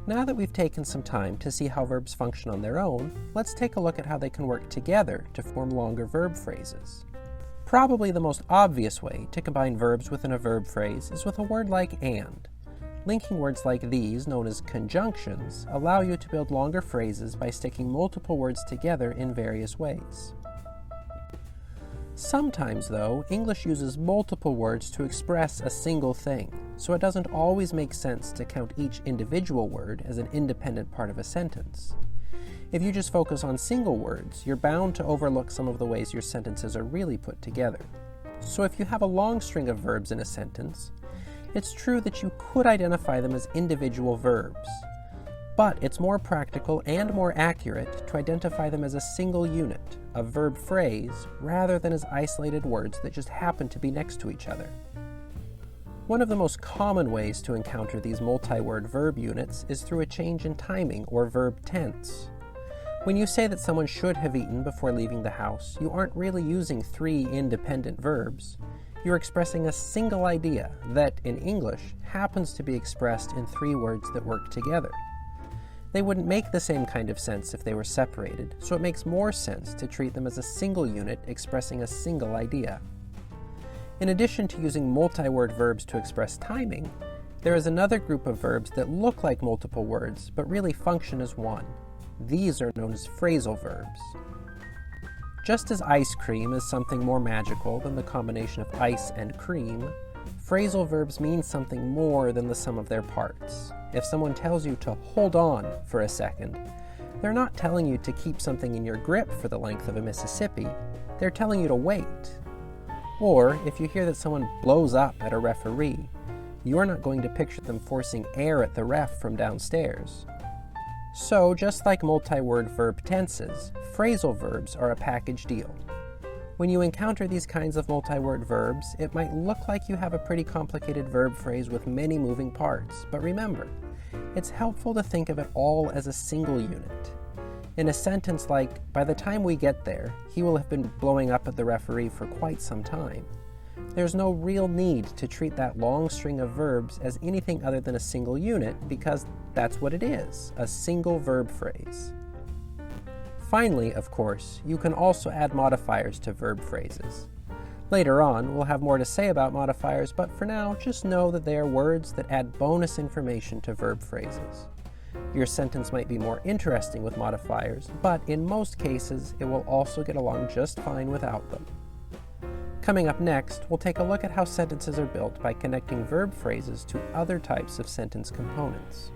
Now that we've taken some time to see how verbs function on their own, let's take a look at how they can work together to form longer verb phrases. Probably the most obvious way to combine verbs within a verb phrase is with a word like and. Linking words like these, known as conjunctions, allow you to build longer phrases by sticking multiple words together in various ways. Sometimes, though, English uses multiple words to express a single thing, so it doesn't always make sense to count each individual word as an independent part of a sentence. If you just focus on single words, you're bound to overlook some of the ways your sentences are really put together. So if you have a long string of verbs in a sentence, it's true that you could identify them as individual verbs, but it's more practical and more accurate to identify them as a single unit, a verb phrase, rather than as isolated words that just happen to be next to each other. One of the most common ways to encounter these multi-word verb units is through a change in timing or verb tense. When you say that someone should have eaten before leaving the house, you aren't really using three independent verbs. You're expressing a single idea that, in English, happens to be expressed in three words that work together. They wouldn't make the same kind of sense if they were separated, so it makes more sense to treat them as a single unit expressing a single idea. In addition to using multi-word verbs to express timing, there is another group of verbs that look like multiple words but really function as one. These are known as phrasal verbs. Just as ice cream is something more magical than the combination of ice and cream, phrasal verbs mean something more than the sum of their parts. If someone tells you to hold on for a second, they're not telling you to keep something in your grip for the length of a Mississippi, they're telling you to wait. Or, if you hear that someone blows up at a referee, you're not going to picture them forcing air at the ref from downstairs. So, just like multi-word verb tenses, phrasal verbs are a package deal. When you encounter these kinds of multi-word verbs, it might look like you have a pretty complicated verb phrase with many moving parts, but remember, it's helpful to think of it all as a single unit. In a sentence like, "By the time we get there, he will have been blowing up at the referee for quite some time," there's no real need to treat that long string of verbs as anything other than a single unit because that's what it is, a single verb phrase. Finally, of course, you can also add modifiers to verb phrases. Later on, we'll have more to say about modifiers, but for now, just know that they are words that add bonus information to verb phrases. Your sentence might be more interesting with modifiers, but in most cases, it will also get along just fine without them. Coming up next, we'll take a look at how sentences are built by connecting verb phrases to other types of sentence components.